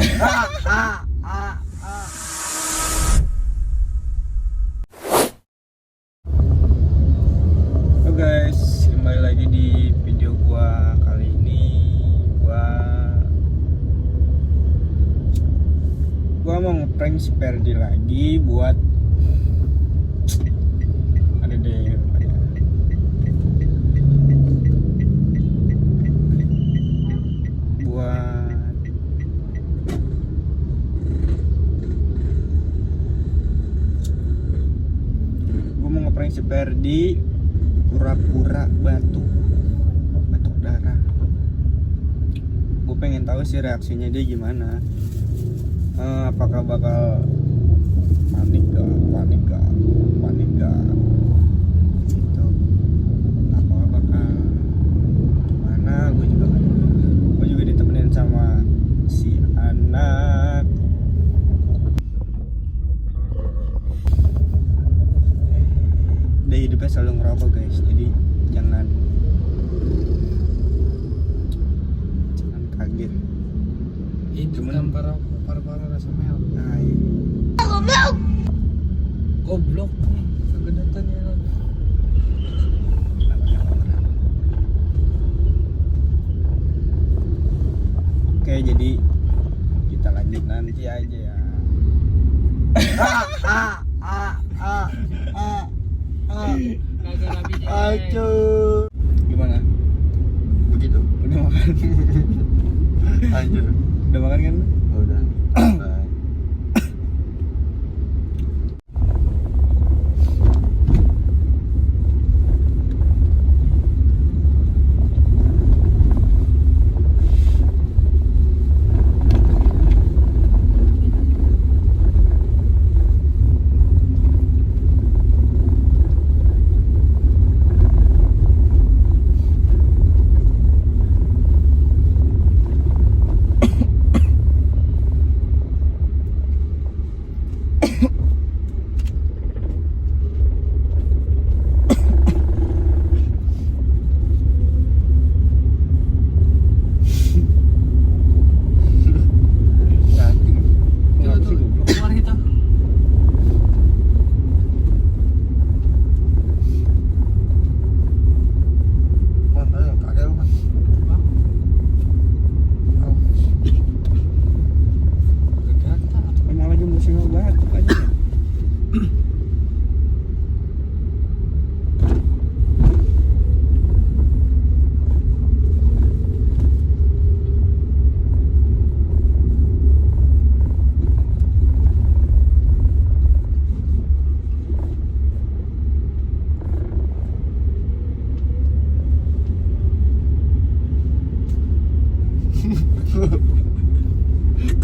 Halo guys, kembali lagi di video gua. Kali ini gua mau ngeprank si Ferdi lagi buat ada deh buat gua mau ngeprank si Ferdi pura-pura batuk darah. Gue pengen tahu sih reaksinya dia gimana. Apakah bakal panik gak gitu. Apakah bakal gimana, gue juga gak tahu. Gue juga ditemenin sama si anak. Dia hidupnya selalu ngerokok guys, jadi jangan kaget. Itu Cuman para rasa mel. Nah, iya. Goblok nih, kegedetan ya. Oke, jadi kita lanjut nanti aja ya. Aduh. Gimana? Begitu. Udah makan? Anjir. Udah makan kan? Udah. Keluar kita. Mana yang kagak lu kan? Kegedetan. Emang lagi musim batuk aja.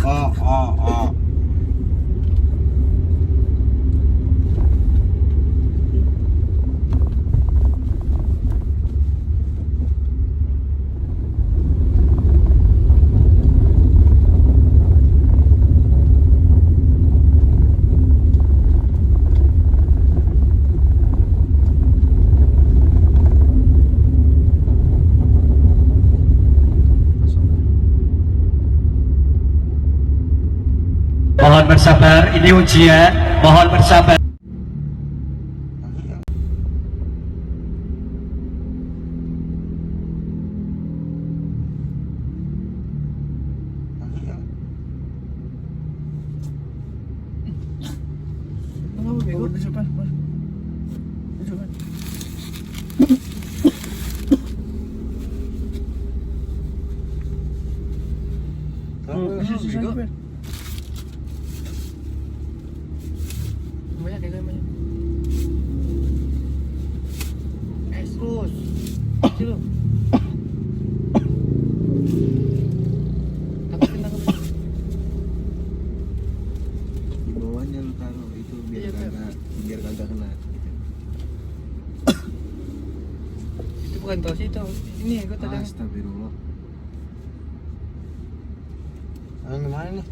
Ah. Mohon bersabar, ini ujian. Mohon bersabar. Kenapa bego? Bego. Banyak deh banyak. Terus. Kecil. Tangkapin. Di bawahnya lu taruh itu Iya, biar kagak kena. Itu bukan tos itu. Ini gue tadi. Astagfirullah. Gimana nih?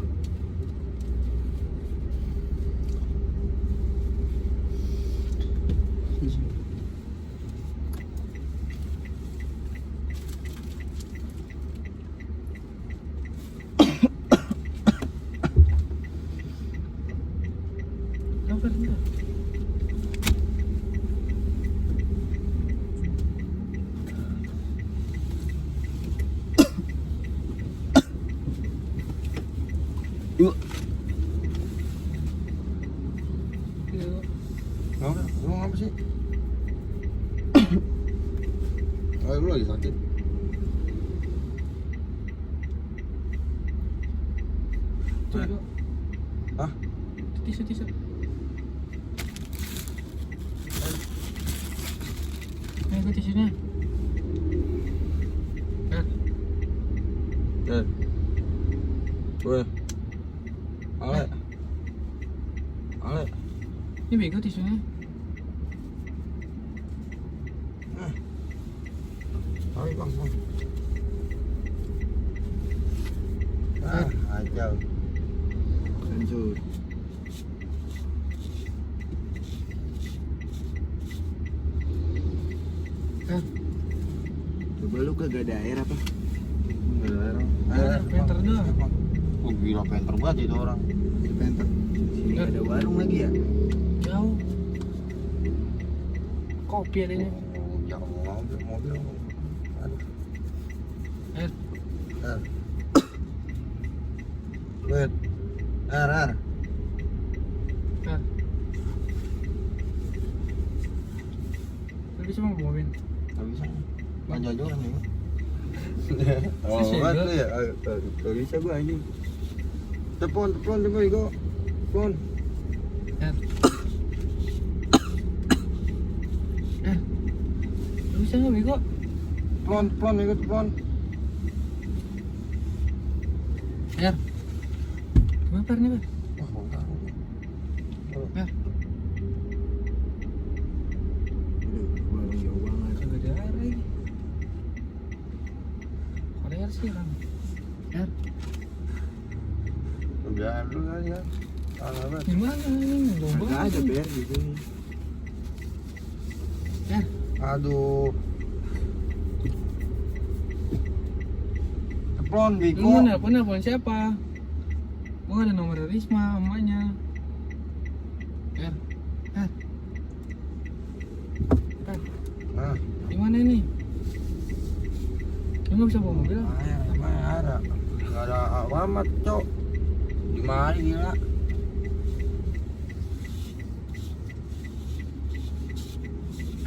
Yuk. Yuk. Lu ngapa sih? Lu lagi sakit. Coba. Hah? Tisu. Nih gue tisunya. Weh. Ale. Ini bego tisunya. Ayo bang. Ajal. Hancur. Coba lu kagak ada air apa? Enggak ada air. Penter doang. Oh gila penter banget itu orang. Di penter. Sini nggak ada warung lagi ya? Jauh. Kopi adanya. Jauh mobil. Aduh. Air. Wait. Ar. Air. Lu bisa mau mobil? Gak bisa. Manja juga nih. Oh, Bisa kan juga. lu ya? Gak bisa gua anjing. Telepon coba Igo. Telepon. Air. Lu bisa nggak bego? Telepon Igo telepon. Air. Gimana par nih, Pak? Wah, mau tahu. Air. Aduh, jauh banget. Kagak ada air lagi. Kalau air sih kan. Air. Udah lu kali ya. Salah banget. Gimana ini? Jauh Nggak banget. ada ber di sini. Air. Aduh. Telepon Lu Biko. mau nelpon siapa? Gua ada nomor Risma, emaknya. Air. Nah, Gimana ini? Lu nggak bisa bawa mobil? air ada. Enggak ada alamat, Cok. Di mana gila?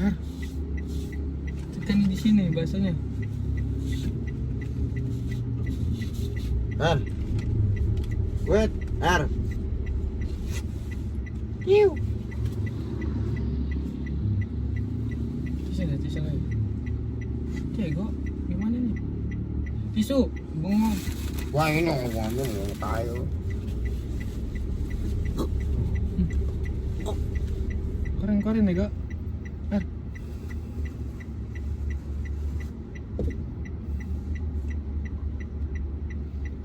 Air. Kita nih di sini bahasanya. Ar. Wait, Ar. Iu. Tisu lagi. Cego, gimana nih? Tisu, bengong. Wah, ini ngomong tayo. Keren ya, Go. Ar.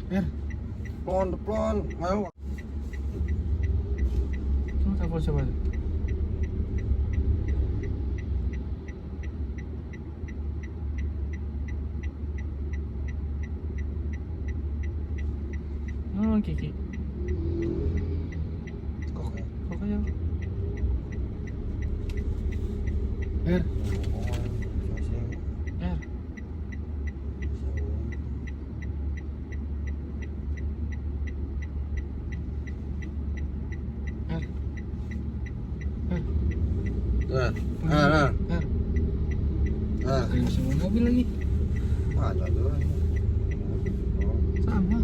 Ar. Telepon, mau. Kamu telepon siapa tuh? Oh, Kiki. Kok aja. Er. Nah. Kayak bisa bawa mobil lagi. Ada tuh. Sama.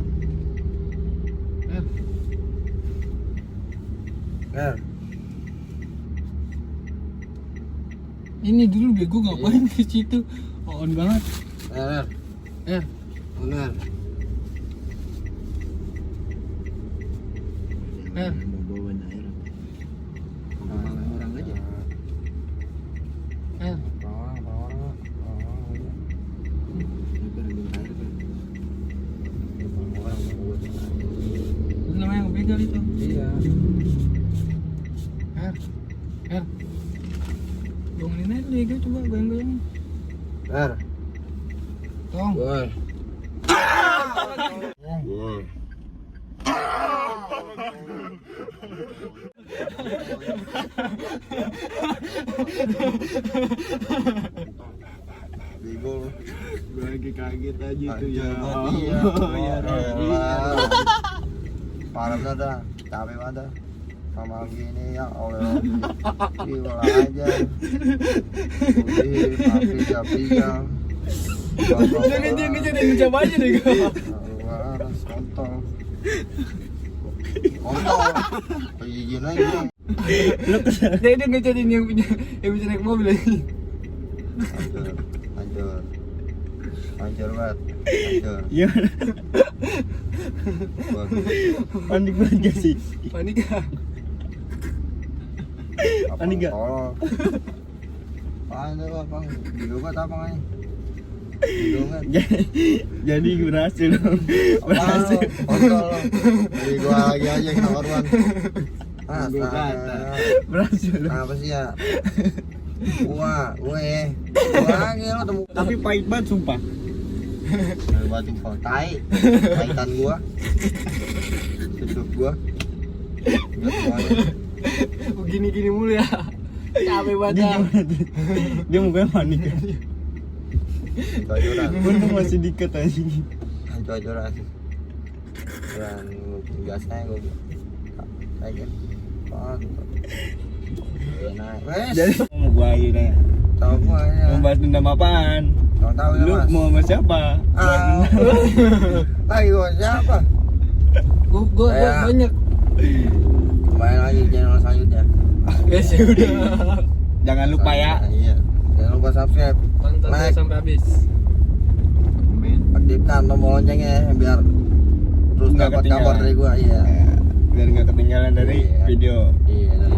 Ini dulu bego ngapain ke situ? On banget. Benar. Mau bawa air. Orang aja. Itu namanya yang begal itu. Iya. Bangunin aja bego, coba goyang-goyang. Tong. Woi. Bego. Gue lagi kaget aja tuh ya. Ya Rabbi. malamnya dah capek banget dah. Sama gini ya Allah. Gila aja. Udah piga. Jangan coba aja deh gua. Harus kontol. Kontol. Izin aja. Dia ngecatin yang bisa naik mobil lagi. Hancur banget. Hancur. Iya. Bagus. Panik banget gak sih? Panik gak? Panik gak? Apaan tuh bang? Didobat apa nggak? Didobat. Jadi berhasil dong. Berhasil. Kontol lo. Jadi gua lagi aja kena korban. Berhasil dong. Apa sih ya? Gua lagi lo temu. Tapi pahit banget sumpah. Batu kau tai, kaitan gua, susuk gua. Gini mulu ya. Capek banget. Dia mukanya panik. Cocoran, Gue masih diket aja. cocoran. Dan gasnya gua aja. Enak. Jadi mau gua ini. Tahu gua ya. Mau bahas dendam apaan? Tahu ya Lu mas. mau sama siapa? Ayo siapa? Gua banyak. Main lagi channel selanjutnya. Guys ya udah. Jangan lupa ya. Iya. Jangan lupa subscribe. Tonton Like. sampai habis. Aktifkan tombol loncengnya biar terus Nggak dapat ketinggalan. kabar dari gua. Iya. Biar nggak ketinggalan dari Iya. video. Iya dari